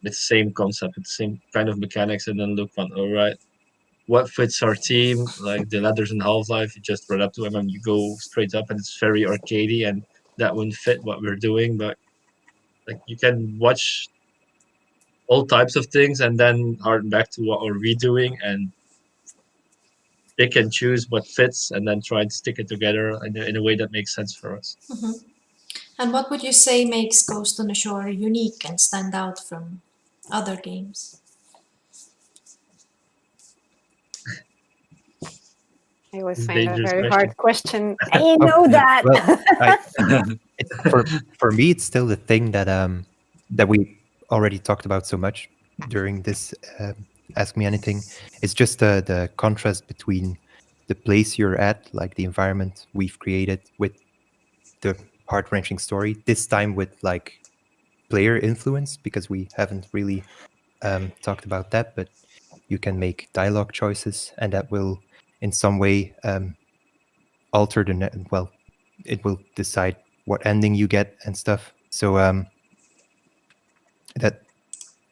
the same concept, with the same kind of mechanics, and then look on, all right, what fits our team? Like the ladders in Half-Life, you just run up to them and you go straight up, and it's very arcadey, and that wouldn't fit what we're doing. But like you can watch all types of things and then harden back to what are we doing and pick and choose what fits and then try and stick it together in a way that makes sense for us.
Mm-hmm. And what would you say makes Ghost on the Shore unique and stand out from other games?
I always
It's a
find a
dangerous
very
question.
hard question. I know that.
Well, for me, it's still the thing that that we already talked about so much during this Ask Me Anything. It's just the contrast between the place you're at, like the environment we've created, with the heart-wrenching story. This time with like player influence, because we haven't really talked about that, but you can make dialogue choices, and that will in some way alter well, it will decide what ending you get and stuff. So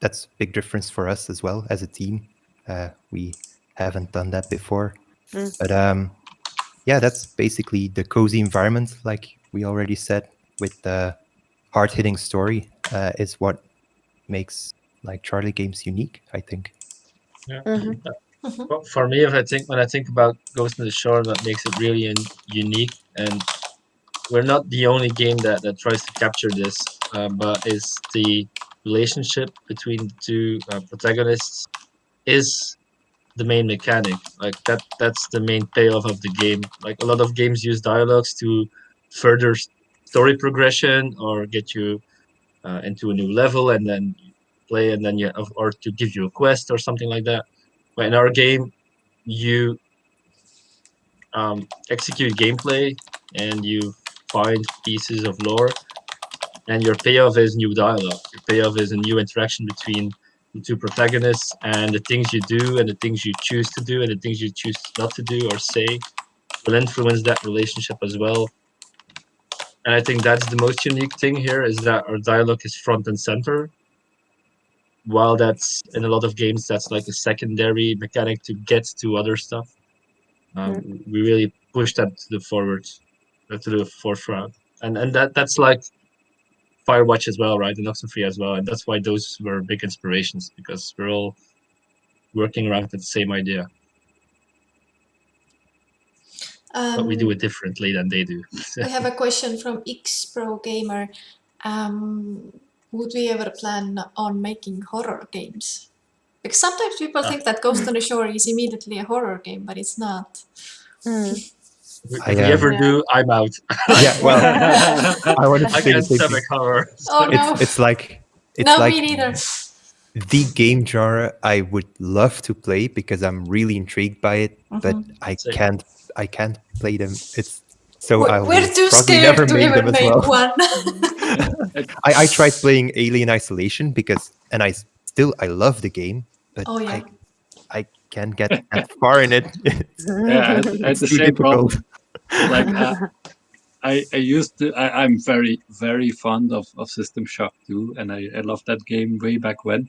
that's a big difference for us as well as a team. We haven't done that before. But yeah, that's basically the cozy environment, like we already said, with the hard-hitting story is what makes like Charlie games unique, I think.
Yeah.
Mm-hmm.
Well, for me, when I think about Ghost in the Shore, that makes it really unique, and we're not the only game that tries to capture this, but is the relationship between the two protagonists is the main mechanic. Like that's the main payoff of the game. Like a lot of games use dialogues to further story progression or get you into a new level and then play, and then or to give you a quest or something like that. But in our game, you execute gameplay and you find pieces of lore, and your payoff is new dialogue. Your payoff is a new interaction between the two protagonists, and the things you do and the things you choose to do and the things you choose not to do or say will influence that relationship as well. And I think that's the most unique thing here, is that our dialogue is front and center, while that's in a lot of games that's like a secondary mechanic to get to other stuff. We really push that to the forefront, and that's like Firewatch as well, right? And Oxenfree as well, and that's why those were big inspirations, because we're all working around the same idea, but we do it differently than they do.
We have a question from X Pro Gamer. Would we ever plan on making horror games? Because sometimes people think that Ghost on the Shore is immediately a horror game, but it's not.
If we ever do, I'm out.
Yeah, well, I want to
I
say the
can't
same
stomach
thing.
horror.
Oh no!
It's like
No,
like
me neither.
the game genre I would love to play because I'm really intrigued by it, but I
Same.
can't play them. It's so I
We're
will
too
probably
scared
never
to
make
even
them as
make
well.
one.
I tried playing Alien Isolation and I love the game, but
Oh yeah.
I can't get that far in it.
Yeah, I had
It's
the
too
same
difficult.
problem. Like I used to. I'm very very fond of System Shock 2, and I loved that game way back when.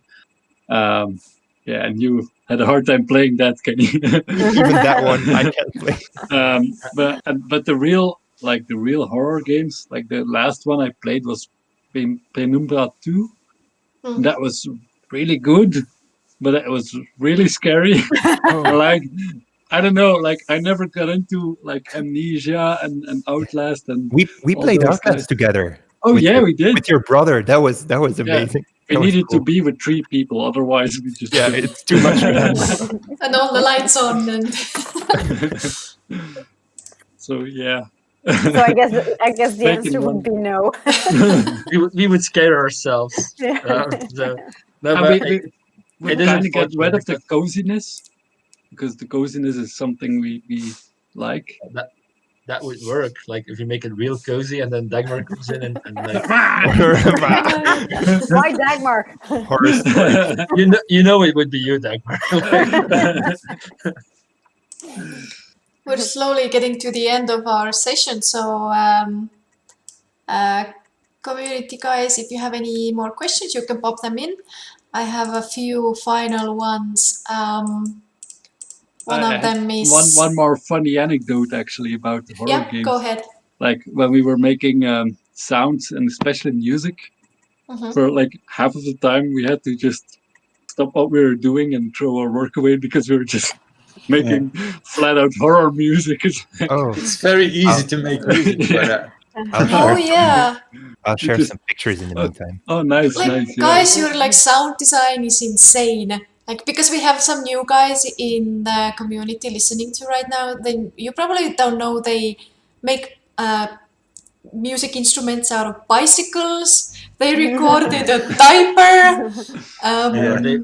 Yeah, and you had a hard time playing that, Kenny.
Even that one I can't play.
But the real horror games, like the last one I played was Penumbra 2.
Mm.
That was really good, but it was really scary. Like, I don't know, like I never got into like Amnesia and Outlast and
We
all
played
those
Outlast
guys.
together.
Oh
with
yeah,
your,
we did.
with your brother. That was amazing.
We
That was
needed to
cool.
be with 3 people, otherwise we just
Yeah,
couldn't.
it's too much to handle.
And all the lights on and
So yeah.
So I guess the
Second
answer
one.
would be no.
We would scare ourselves.
Yeah.
No,
And
but
we
it is
kind of get
unfortunate
rid of the
because-
coziness, because the coziness is something we like.
that would work. Like if you make it real cozy, and then Dagmar comes in and like
Why Dagmar?
Horror story.
you know it would be you, Dagmar.
we're slowly getting to the end of our session. So, community guys, if you have any more questions, you can pop them in. I have a few final ones. One
I
of
had
them is
one more funny anecdote actually about the horror
yeah.
games.
Go ahead.
Like when we were making sounds and especially music,
Mhm.
for like half of the time we had to just stop what we were doing and throw our work away because we were just making flat out horror music.
Oh,
It's very easy to make music for that.
I'll
Oh
share,
yeah.
I'll share
just-
some pictures in the meantime.
Oh, nice,
Like
nice. Yeah.
guys, your like sound design is insane. Like because we have some new guys in the community listening to right now, then you probably don't know they make music instruments out of bicycles. They recorded a diaper.
Yeah, they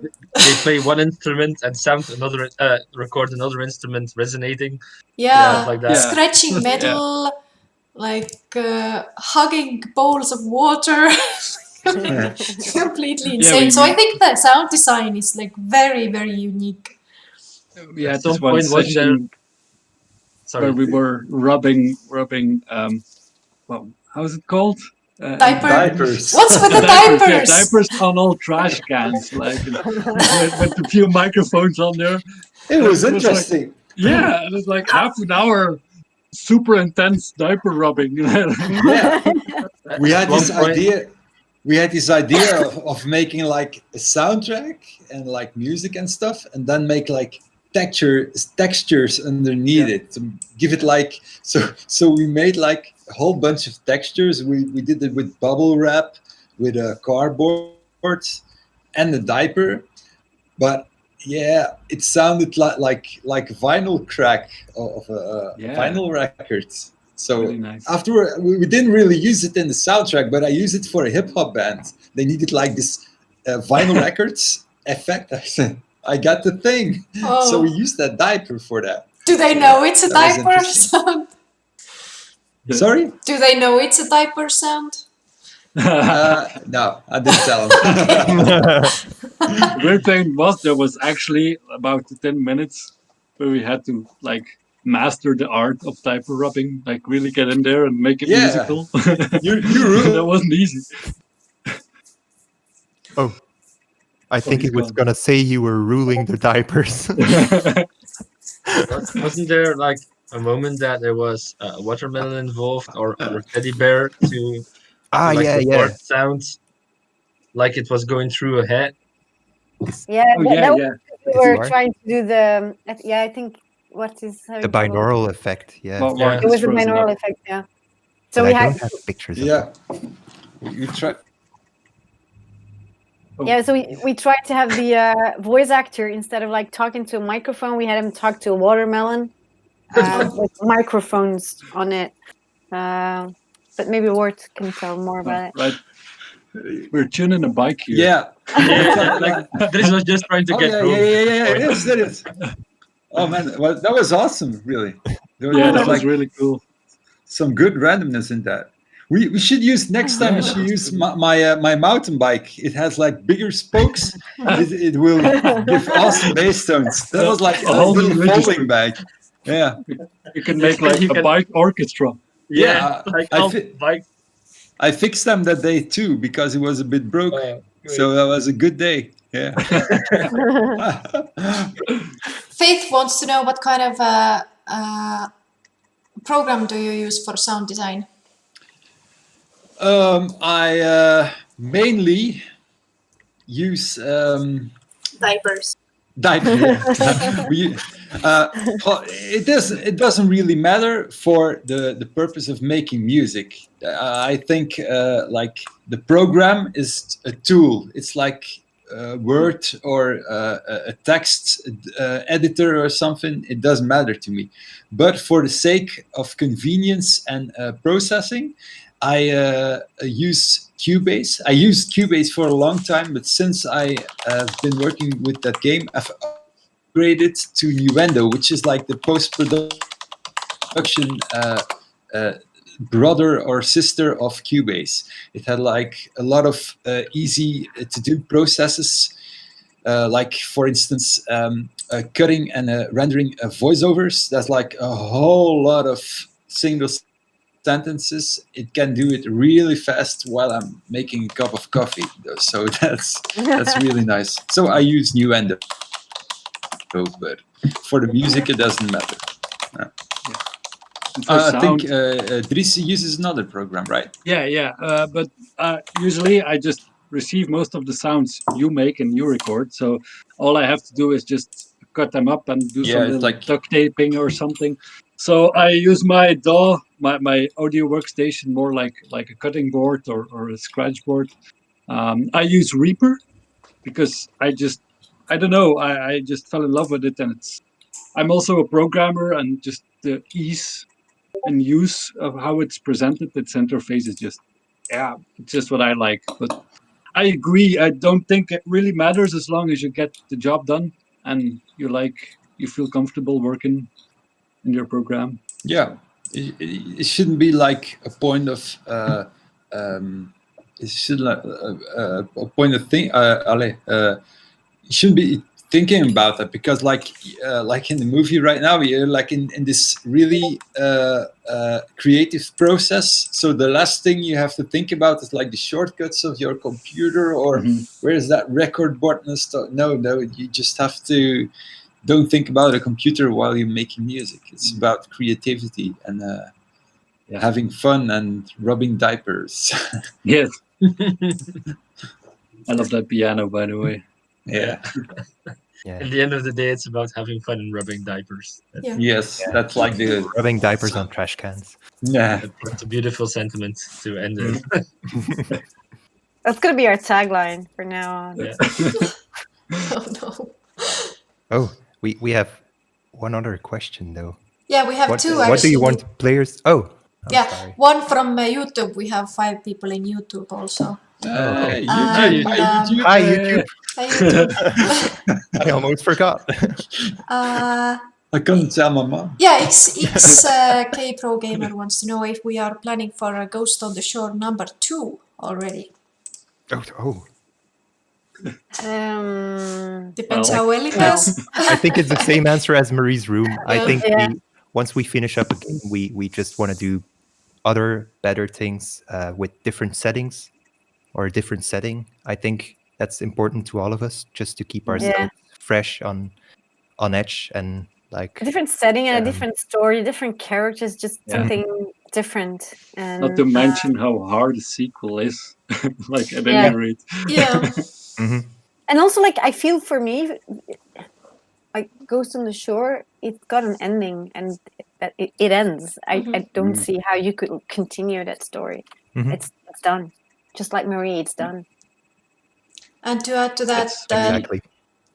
play one instrument and record another instrument resonating.
Yeah,
like that.
Yeah.
scratching metal, like hugging bowls of water. Completely insane.
we-
So I think the sound design is like very, very unique.
We had
At some
this one
point, was
session
Sorry.
where we were rubbing well, how is it called?
Diapers.
What's with the
Yeah,
diapers?
diapers on all trash cans, like with a few microphones on there.
It was
It was like-
interesting.
Yeah, it was like half an hour, super intense diaper rubbing.
Yeah. We had
At one
this
point-
idea. We had this idea of making like a soundtrack and like music and stuff, and then make like textures underneath it to give it like so we made like a whole bunch of textures. We did it with bubble wrap, with a cardboard and a diaper, but yeah, it sounded like vinyl crack of a
Yeah.
vinyl record. So
Really nice.
afterward, we didn't really use it in the soundtrack, but I used it for a hip hop band. They needed like this vinyl records effect. I got the thing.
Oh.
So we used that diaper for that.
Do they know it's a
That was
diaper
interesting.
sound?
Sorry?
Do they know it's a diaper sound?
No, I didn't tell them.
The great thing was there was actually about 10 minutes where we had to like master the art of diaper rubbing, like really get in there and make it
Yeah.
musical.
you
That
ruined.
wasn't easy.
Oh, I think
he's
it was
gone.
gonna say you were ruling the diapers.
Wasn't there like a moment that there was a watermelon involved or a teddy bear to like
yeah.
record sounds like it was going through a head?
Yeah,
Oh
that
yeah,
was
yeah.
we were
Sorry?
trying to do the. I think what is how
The
you call it?
binaural effect, yeah.
Well,
Yeah.
Mark
It was
is
a
frozen
binaural
up.
effect, yeah. So
But
we
I
had
don't have pictures of
Yeah. We tried.
yeah, so we tried to have the voice actor instead of like talking to a microphone, we had him talk to a watermelon with microphones on it. But maybe Ward can tell more about it.
Right. We're tuning a bike here.
Yeah.
Yeah, like Dries was just trying to
Oh,
get
yeah,
home.
yeah. It is. It is. Oh man, well, that was awesome. Really. There
Yeah, that
was
was
like
really cool.
some good randomness in that. We should use next time. We should use my mountain bike. It has like bigger spokes. It will give awesome bass tones. That was like
A whole
a little
new register.
folding bike. Yeah.
You can make like
You
a
can-
bike orchestra.
Yeah,
Yeah,
like
I
I'll
fi-
like.
I fixed them that day too because it was a bit broke. So that was a good day. Yeah.
Faith wants to know what kind of program do you use for sound design?
I mainly use
Diapers.
diaper. Yeah. It doesn't really matter for the purpose of making music. I think like the program is a tool. It's like Word or a text editor or something. It doesn't matter to me. But for the sake of convenience and processing, I use Cubase. I used Cubase for a long time, but since I have been working with that game, I've upgraded to Nuendo, which is like the post-production brother or sister of Cubase. It had like a lot of easy to do processes, like for instance, cutting and rendering voiceovers. That's like a whole lot of single sentences. It can do it really fast while I'm making a cup of coffee. So that's really nice. So I use Nuendo, but for the music it doesn't matter.
And for
I think
sound,
Dries uses another program, right?
yeah. But usually I just receive most of the sounds you make and you record. So all I have to do is just cut them up and do
Yeah,
some
it's
little
like
duct taping or something. So I use my DAW, my audio workstation, more like a cutting board or a scratch board. I use Reaper because I don't know, I just fell in love with it, and I'm also a programmer, and just the ease and use of how it's presented, its interface is just, yeah, it's just what I like. But I agree, I don't think it really matters as long as you get the job done and you feel comfortable working in your program.
yeah, it shouldn't be like a point of it should like a point of thing. You shouldn't be thinking about that because like in the movie right now you're like in this really creative process, so the last thing you have to think about is like the shortcuts of your computer or where's that record button and stuff. No, you just have to don't think about a computer while you're making music. It's about creativity and having fun and rubbing diapers.
Yes. I love that piano, by the way.
Yeah.
Yeah. In the end of the day, it's about having fun and rubbing diapers.
Yeah.
Yes, that's like the
rubbing diapers on trash cans.
Yeah,
that's a beautiful sentiment to end it.
That's gonna be our tagline for now on.
Yeah.
Oh no.
Oh, we have one other question though.
Yeah, we have two
What do you
actually.
want players? Oh,
Yeah,
sorry.
one from YouTube. We have 5 people in YouTube also.
YouTube.
And,
Hi, YouTube.
Hi YouTube.
Hi, YouTube.
I almost forgot.
I couldn't tell my mom.
Yeah, XK Pro Gamer wants to know if we are planning for a Ghost on the Shore #2 already.
Oh.
Depends how well it does.
I think it's the same answer as Marie's Room. I think
Yeah.
once we finish up a game, we just want to do other better things with different settings or a different setting. I think that's important to all of us, just to keep ourselves fresh on edge and like
A different setting and a different story, different characters, just something different. And
Not to mention how hard a sequel is, like at any rate.
Yeah.
Mhm.
And also, like, I feel for me, like Ghost on the Shore, it's got an ending and it ends. I don't see how you could continue that story.
Mhm.
It's done. Just like Marie, it's done.
And to add to that,
exactly.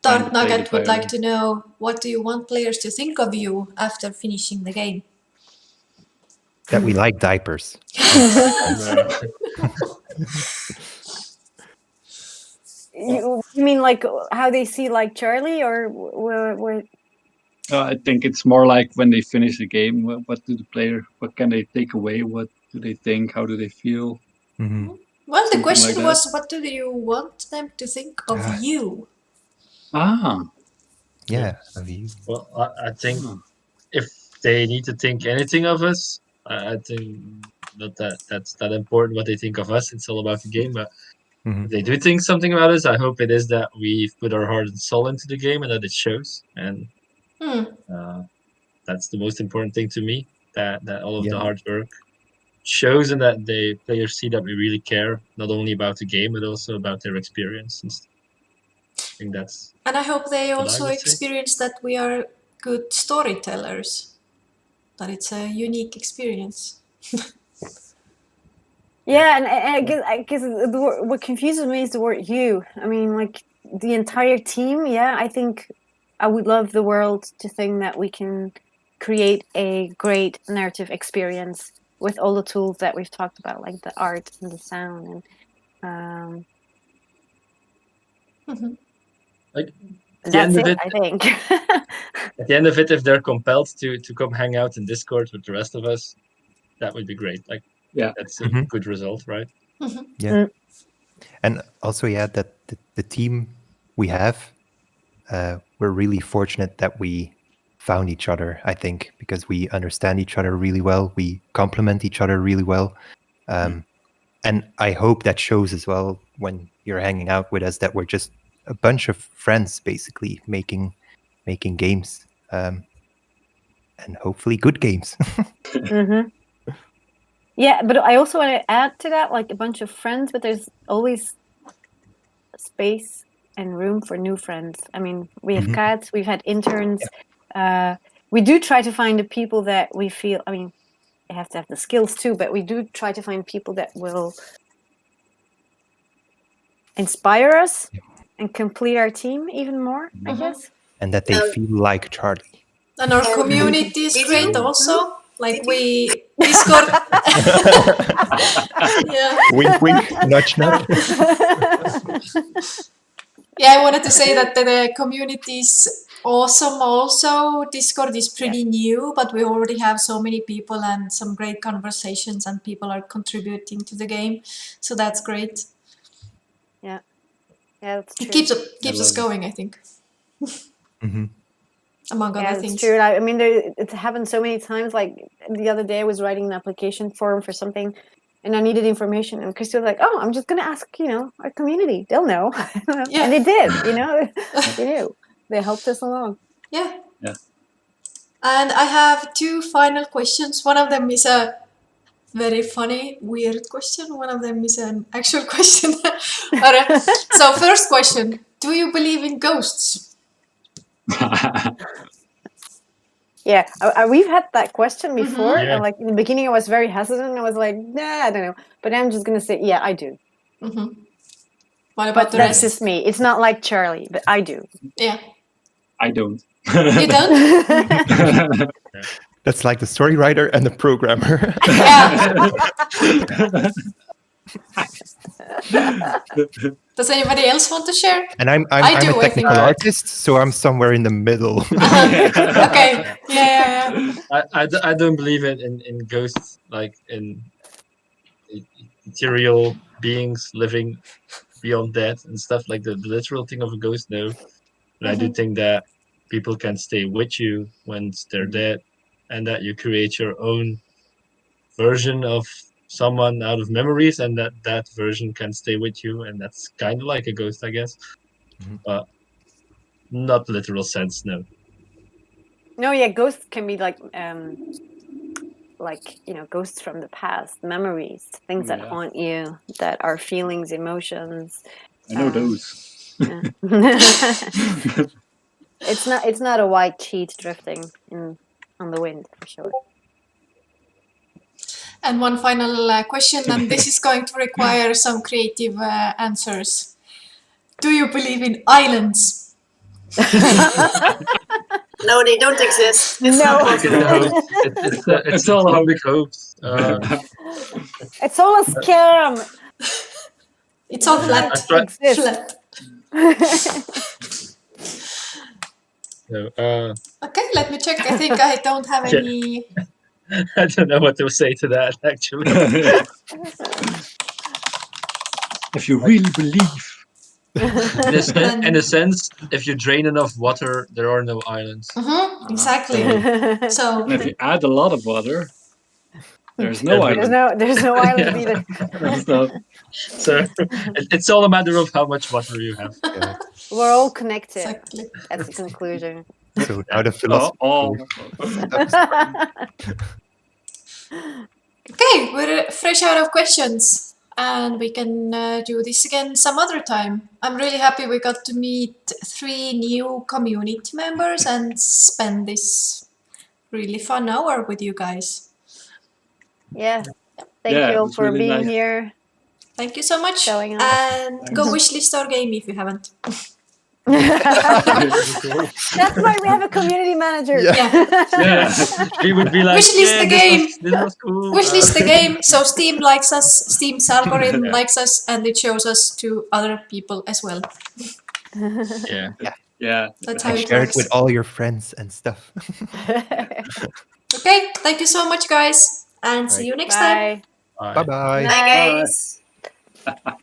Dark Nugget would like to know, what do you want players to think of you after finishing the game?
That we like diapers.
You mean like how they see like Charlie, or what?
I think it's more like when they finish the game, what can they take away? What do they think? How do they feel?
Mm-hmm.
Well, the
Something
question
like
was, what do you want them to think of you?
Yeah, of you.
Well, I think if they need to think anything of us, I think that's that important what they think of us. It's all about the game, but
Mhm.
if they do think something about us, I hope it is that we've put our heart and soul into the game and that it shows. And that's the most important thing to me. That all of the hard work shows and that the players see that we really care not only about the game but also about their experience. And I think that's.
And I hope they
what I
also
would say.
experience that we are good storytellers. That it's a unique experience.
Yeah, and I guess what confuses me is the word "you." I mean, like the entire team. Yeah, I think I would love the world to think that we can create a great narrative experience with all the tools that we've talked about, like the art and the sound, and
Like at the
that's
end of
it.
it,
I think.
at the end of it, if they're compelled to come hang out in Discord with the rest of us, that would be great. Like,
Yeah.
that's a good result, right?
Yeah. And also, that the team we have, we're really fortunate that we found each other, I think, because we understand each other really well. We complement each other really well. And I hope that shows as well when you're hanging out with us, that we're just a bunch of friends, basically, making games, and hopefully good games.
Yeah, but I also want to add to that, like a bunch of friends, but there's always space and room for new friends. I mean, we have cats, we've had interns. We do try to find the people that we feel, I mean, they have to have the skills too, but we do try to find people that will inspire us and complete our team even more, I guess.
And that they feel like Charlie.
And our community is great also. Like we Discord. Yeah.
Wink, wink, nudge, nudge.
Yeah, I wanted to say that the community is awesome also. Discord is pretty new, but we already have so many people and some great conversations and people are contributing to the game. So that's great.
Yeah, that's true.
It keeps us going, I think. Among other things.
It's true. I mean, it's happened so many times. Like the other day, I was writing an application form for something, and I needed information. And Christy was like, "Oh, I'm just going to ask, our community. They'll know." And they did. They knew. They helped us along.
Yeah. And I have two final questions. One of them is a very funny, weird question. One of them is an actual question. So first question: do you believe in ghosts?
Yeah, we've had that question before,
Yeah.
and like in the beginning, I was very hesitant. I was like, "Nah, I don't know," but I'm just gonna say, "Yeah, I do."
What about
But
the
that's
rest?
just me. It's not like Charlie, but I do.
Yeah,
I don't.
you don't?
That's like the story writer and the programmer.
Yeah. Does anybody else want to share?
And I'm
I do,
a
I
technical
think.
artist, so I'm somewhere in the middle.
Okay. Yeah.
I don't believe in ghosts, like in ethereal beings living beyond death and stuff, like the literal thing of a ghost, no. But I do think that people can stay with you once they're dead, and that you create your own version of someone out of memories, and that version can stay with you, and that's kind of like a ghost, I guess. But not literal sense, no.
No, yeah, ghosts can be like ghosts from the past, memories, things that haunt you, that are feelings, emotions.
I know those.
Yeah. It's not a white sheet drifting on the wind, for sure.
And one final question, and this is going to require some creative answers. Do you believe in islands?
No, they don't exist.
No.
It's all how big hopes.
It's all a scam.
It's all flat.
I try-
Flat.
No,
Okay, let me check. I think I don't have any.
I don't know what to say to that, actually.
If you really believe.
In a sense, if you drain enough water, there are no islands.
Exactly. So
And if you add a lot of water, There's no
There's
island.
There's no island
Yeah.
either.
There's no- So it's all a matter of how much water you have.
Yeah.
We're all connected.
Exactly.
That's the conclusion.
So now the philosophy.
Okay, we're fresh out of questions, and we can do this again some other time. I'm really happy we got to meet 3 new community members and spend this really fun hour with you guys.
Yeah. Thank
Yeah, it
you all
was
for
really
being
nice.
here.
Thank you so much,
Showing up.
and go
Thanks.
wishlist our game if you haven't.
That's why we have a community manager.
Yeah.
Yeah. We would be like,
Wishlist the
this
game.
this was cool.
Wishlist the game, so Steam likes us, Steam's algorithm likes us, and it shows us to other people as well.
Yeah.
Yeah.
That's how
And
it
share it
works.
with all your friends and stuff.
Okay, thank you so much, guys, and see you next time.
Bye.
Bye bye.
Bye, guys.
Bye.